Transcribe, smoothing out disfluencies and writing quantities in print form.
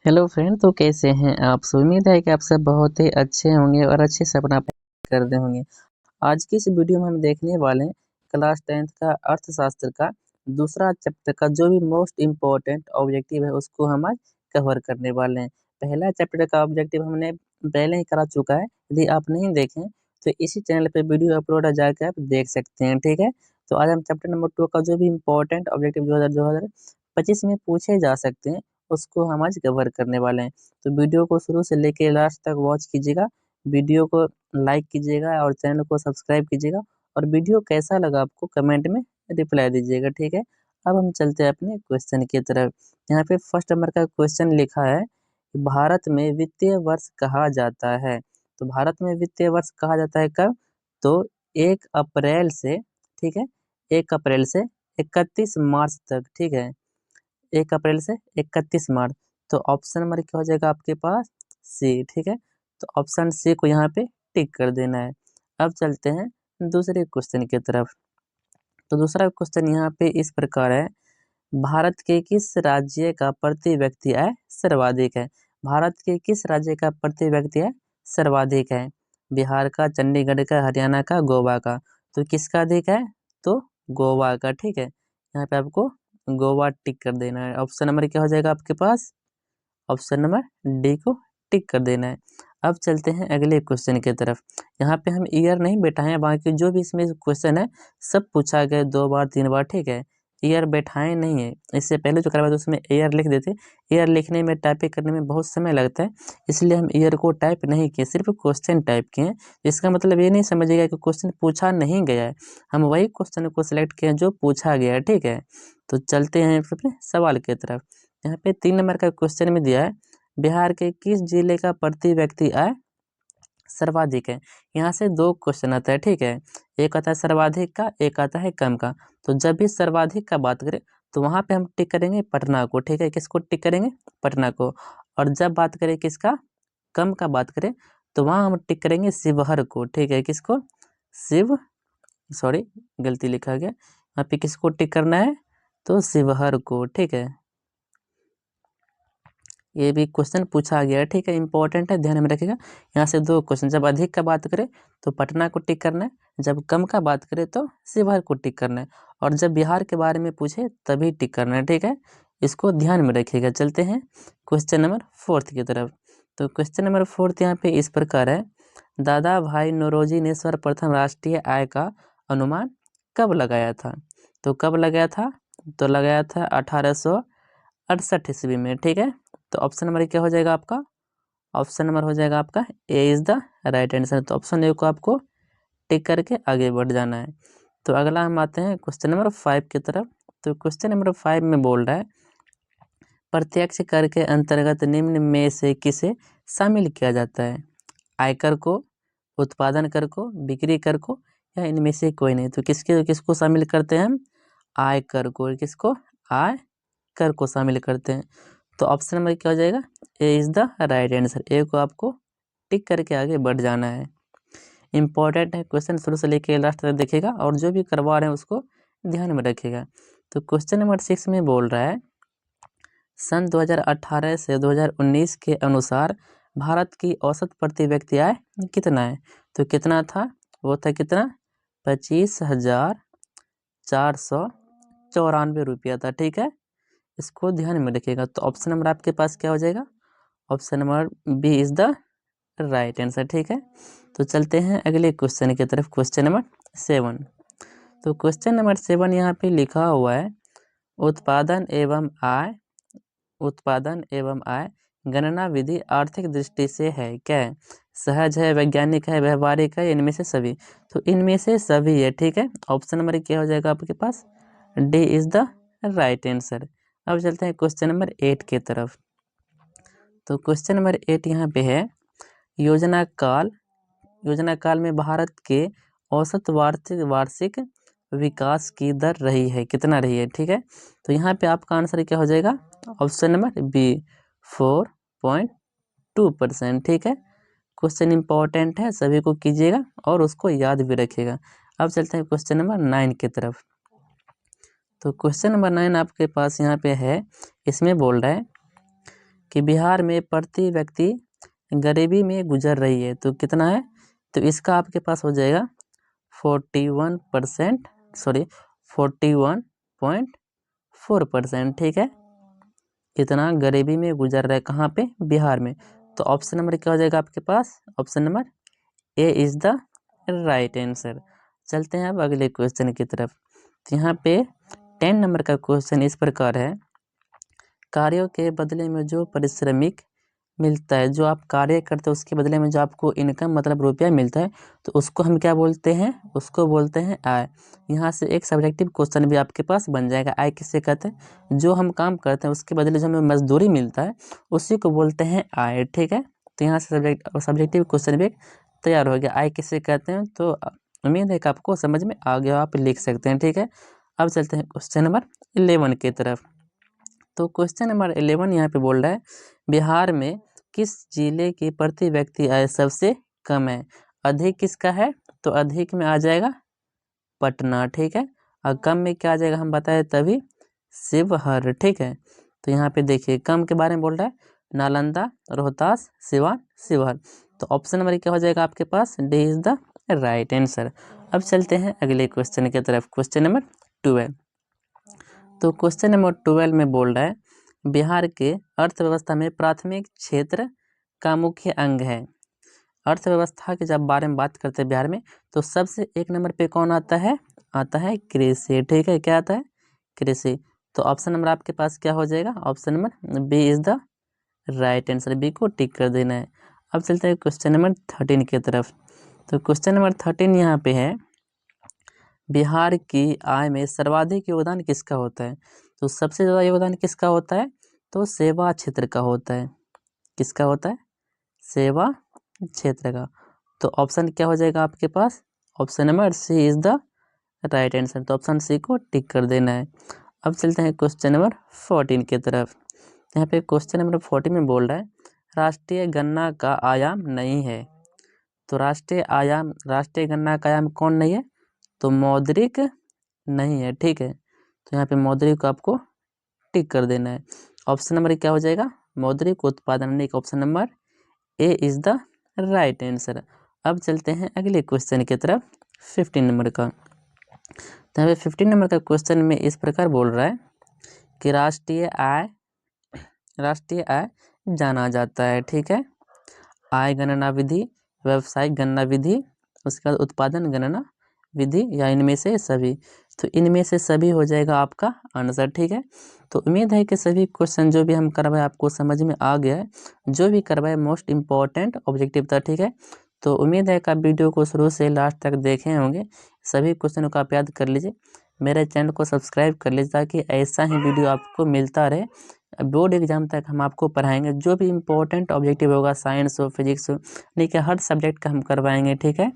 Hello friend, तो कैसे हैं आप। उम्मीद है कि आप सब बहुत ही अच्छे होंगे और अच्छे से अपना पढ़ाई कर रहे होंगे। आज की इस वीडियो में हम देखने वाले हैं क्लास 10th का अर्थशास्त्र का दूसरा चैप्टर का जो भी मोस्ट इम्पोर्टेंट ऑब्जेक्टिव है उसको हम आज कवर करने वाले हैं। पहला चैप्टर का ऑब्जेक्टिव हमने पहले ही करा चुका है। यदि आप नहीं देखें तो इसी चैनल पे वीडियो अपलोड है, जाकर आप देख सकते हैं। ठीक है, तो आज हम चैप्टर नंबर 2 का जो भी इम्पोर्टेंट ऑब्जेक्टिव 2025 में पूछे जा सकते हैं उसको हम आज कवर करने वाले हैं। तो वीडियो को शुरू से लेके लास्ट तक वॉच कीजिएगा, वीडियो को लाइक कीजिएगा और चैनल को सब्सक्राइब कीजिएगा, और वीडियो कैसा लगा आपको कमेंट में रिप्लाई दीजिएगा। ठीक है, अब हम चलते हैं अपने क्वेश्चन की तरफ। यहाँ पे फर्स्ट नंबर का क्वेश्चन लिखा है कि भारत में वित्तीय वर्ष कहा जाता है। तो भारत में वित्तीय वर्ष कहा जाता है कब? तो 1 अप्रैल से, ठीक है, 1 अप्रैल से 31 मार्च तक। ठीक है, 1 अप्रैल से 31 मार्च। तो ऑप्शन नंबर क्या हो जाएगा आपके पास? सी। ठीक है, तो ऑप्शन सी को यहाँ पे टिक कर देना है। अब चलते हैं दूसरे क्वेश्चन की तरफ। तो दूसरा क्वेश्चन यहाँ पे इस प्रकार है, भारत के किस राज्य का प्रति व्यक्ति आय सर्वाधिक है? भारत के किस राज्य का प्रति व्यक्ति आय सर्वाधिक है? बिहार का, चंडीगढ़ का, हरियाणा का, गोवा का। तो किसका अधिक है? तो गोवा का। ठीक है, यहाँ पे आपको गोवा टिक कर देना है। ऑप्शन नंबर क्या हो जाएगा आपके पास? ऑप्शन नंबर डी को टिक कर देना है। अब चलते हैं अगले क्वेश्चन की तरफ। यहाँ पे हम ईयर नहीं बैठाए हैं, बाकी जो भी इसमें क्वेश्चन है सब पूछा गया 2 बार 3 बार। ठीक है, ईयर बैठाए नहीं है। इससे पहले जो करवाया था उसमें ईयर लिख देते। ईयर लिखने में, टाइपिंग करने में बहुत समय लगता है, इसलिए हम ईयर को टाइप नहीं किए, सिर्फ क्वेश्चन टाइप किए हैं। इसका मतलब ये नहीं समझिएगा कि क्वेश्चन पूछा नहीं गया है, हम वही क्वेश्चन को सिलेक्ट किए हैं जो पूछा गया है। ठीक है, तो चलते हैं अपने सवाल की तरफ। यहाँ पे 3 नंबर का क्वेश्चन में दिया है, बिहार के किस जिले का प्रति व्यक्ति आय सर्वाधिक है? यहाँ से 2 क्वेश्चन आता है। ठीक है, एक आता है सर्वाधिक का, एक आता है कम का। तो जब भी सर्वाधिक का बात करें तो वहाँ पे हम टिक करेंगे पटना को। ठीक है, किसको टिक करेंगे? पटना को। और जब बात करें किसका, कम का बात करें, तो वहाँ हम टिक करेंगे शिवहर को। ठीक है, किसको? शिव, सॉरी गलती लिखा गया, यहाँ पे किसको टिक करना है? तो शिवहर को। ठीक है, ये भी क्वेश्चन पूछा गया है। ठीक है, इंपॉर्टेंट है, ध्यान में रखिएगा। यहाँ से 2 क्वेश्चन, जब अधिक का बात करें तो पटना को टिक करना है, जब कम का बात करें तो शिवहर को टिक करना है, और जब बिहार के बारे में पूछे तभी टिक करना है। ठीक है, इसको ध्यान में रखिएगा। चलते हैं क्वेश्चन नंबर 4 की तरफ। तो क्वेश्चन नंबर 4 यहाँ पे इस प्रकार है, दादा भाई नौरोजी ने सर्वप्रथम राष्ट्रीय आय का अनुमान कब लगाया था? तो कब लगाया था? तो लगाया था 1868 ईस्वी में। ठीक है, तो ऑप्शन नंबर क्या हो जाएगा आपका? ऑप्शन नंबर हो जाएगा आपका ए इज द राइट आंसर। तो ऑप्शन ए को आपको टिक करके आगे बढ़ जाना है। तो अगला हम आते हैं क्वेश्चन नंबर 5 की तरफ। तो क्वेश्चन नंबर 5 में बोल रहा है, प्रत्यक्ष कर के अंतर्गत निम्न में से किसे शामिल किया जाता है? आयकर को, उत्पादन कर को, बिक्री कर को, या इनमें से कोई नहीं। तो किसको शामिल करते हैं हम? आयकर को। किसको? आय कर को शामिल करते हैं। तो ऑप्शन नंबर क्या हो जाएगा? A is the right answer. A को आपको टिक करके आगे बढ़ जाना है। इंपॉर्टेंट है क्वेश्चन, शुरू से लेके लास्ट तक देखिएगा, और जो भी करवा रहे हैं उसको ध्यान में रखिएगा। तो क्वेश्चन नंबर 6 में बोल रहा है, सन 2018 से 2019 के अनुसार भारत की औसत प्रति व्यक्ति आय कितना है? तो कितना था? वो था कितना? 25,494 रुपया था। ठीक है, इसको ध्यान में रखिएगा। तो ऑप्शन नंबर आपके पास क्या हो जाएगा? Option number B is the right answer. ठीक है, तो चलते हैं अगले क्वेश्चन की तरफ। Question number 7। तो क्वेश्चन नंबर 7 यहाँ पे लिखा हुआ है, उत्पादन एवं आय, उत्पादन एवं आय गणना विधि आर्थिक दृष्टि से है क्या है? सहज है, वैज्ञानिक है, व्यवहारिक है, इनमें से सभी। तो इनमें से सभी है। ठीक है, ऑप्शन नंबर क्या हो जाएगा आपके पास? D is the right answer. अब चलते हैं क्वेश्चन नंबर 8 की तरफ। तो क्वेश्चन नंबर 8 यहाँ पे है, योजना काल, योजना काल में भारत के औसत वार्षिक वार्षिक विकास की दर रही है, कितना रही है? ठीक है, तो यहाँ पे आपका आंसर क्या हो जाएगा? Option number B 4.2%। ठीक है, क्वेश्चन इंपॉर्टेंट है, सभी को कीजिएगा और उसको याद भी रखिएगा। अब चलते हैं क्वेश्चन नंबर 9 की तरफ। तो क्वेश्चन नंबर 9 आपके पास यहाँ पे है, इसमें बोल रहा है, कि बिहार में प्रति व्यक्ति गरीबी में गुजर रही है, तो कितना है, तो इसका आपके पास हो जाएगा 41.4%, ठीक है। कितना गरीबी में गुजर रहा है, कहाँ पे, बिहार में। तो ऑप्शन नंबर क्या हो जाएगा आपके पास, option number A is the right answer. चलते हैं अब अगले क्वेश्चन की तरफ। तो यहाँ पे 10 नंबर का क्वेश्चन इस प्रकार है, कार्यों के बदले में जो पारिश्रमिक मिलता है, जो आप कार्य करते हो उसके बदले में जो आपको इनकम मतलब रुपया मिलता है, तो उसको हम क्या बोलते हैं, उसको बोलते हैं आय। यहाँ से एक सब्जेक्टिव क्वेश्चन भी आपके पास बन जाएगा। आय किससे कहते हैं, जो हम काम करते हैं उसके बदले जो हमें मजदूरी मिलता है उसी को बोलते हैं आय, ठीक है। तो यहाँ से सब्जेक्टिव क्वेश्चन भी तैयार हो गया। आय किससे कहते हैं, तो उम्मीद है कि आपको समझ में आ गया, आप लिख सकते हैं, ठीक है। अब चलते हैं क्वेश्चन नंबर 11 की तरफ। तो क्वेश्चन नंबर 11 यहाँ पे बोल रहा है, बिहार में किस जिले की प्रति व्यक्ति आय सबसे कम है। अधिक किसका है, तो अधिक में आ जाएगा पटना, ठीक है। और कम में क्या आ जाएगा हम बताए तभी, शिवहर, ठीक है। तो यहाँ पे देखिए कम के बारे में बोल रहा है, नालंदा, रोहतास, सिवान, शिवहर। तो ऑप्शन नंबर क्या हो जाएगा आपके पास, D is the right answer. अब चलते हैं अगले क्वेश्चन की तरफ, क्वेश्चन नंबर 12। तो क्वेश्चन नंबर 12 में बोल रहा है, बिहार के अर्थव्यवस्था में प्राथमिक क्षेत्र का मुख्य अंग है। अर्थव्यवस्था के जब बारे में बात करते हैं बिहार में, तो सबसे एक नंबर पे कौन आता है, कृषि, ठीक है। क्या आता है, कृषि। तो ऑप्शन नंबर आपके पास क्या हो जाएगा, option number B is the right answer, B को टिक कर देना है। अब चलते हैं क्वेश्चन नंबर 13 की तरफ। तो क्वेश्चन नंबर 13 यहाँ पे है, बिहार की आय में सर्वाधिक योगदान किसका होता है। तो सबसे ज़्यादा योगदान किसका होता है, तो सेवा क्षेत्र का होता है। किसका होता है, सेवा क्षेत्र का। तो ऑप्शन क्या हो जाएगा आपके पास, option number C is the right answer. तो ऑप्शन सी को टिक कर देना है। अब चलते हैं क्वेश्चन नंबर 14 की तरफ। यहाँ पे क्वेश्चन नंबर 14 में बोल रहा है, राष्ट्रीय गन्ना का आयाम नहीं है। तो राष्ट्रीय गन्ना का आयाम कौन नहीं है, तो मौद्रिक नहीं है, ठीक है। तो यहाँ पे मौद्रिक को आपको टिक कर देना है। ऑप्शन नंबर क्या हो जाएगा, मौद्रिक उत्पादन, नहीं, option number A is the right answer. अब चलते हैं अगले क्वेश्चन की तरफ, 15 नंबर का। तो यहाँ पे 15 नंबर का क्वेश्चन में इस प्रकार बोल रहा है कि राष्ट्रीय आय जाना जाता है, ठीक है। आय गणना विधि, व्यावसायिक गणना विधि, उसके बाद उत्पादन गणना विधि, या इनमें से सभी। तो इनमें से सभी हो जाएगा आपका आंसर, ठीक है। तो उम्मीद है कि सभी क्वेश्चन जो भी हम करवाए आपको समझ में आ गया है। जो भी करवाए मोस्ट इम्पॉर्टेंट ऑब्जेक्टिव था, ठीक है। तो उम्मीद है कि आप वीडियो को शुरू से लास्ट तक देखे होंगे। सभी क्वेश्चनों का आप याद कर लीजिए, मेरे चैनल को सब्सक्राइब कर लीजिए ताकि ऐसा ही वीडियो आपको मिलता रहे। बोर्ड एग्जाम तक हम आपको पढ़ाएंगे, जो भी इम्पोर्टेंट ऑब्जेक्टिव होगा, साइंस हो, फिजिक्स हो, नहीं कि हर सब्जेक्ट का हम करवाएंगे, ठीक है।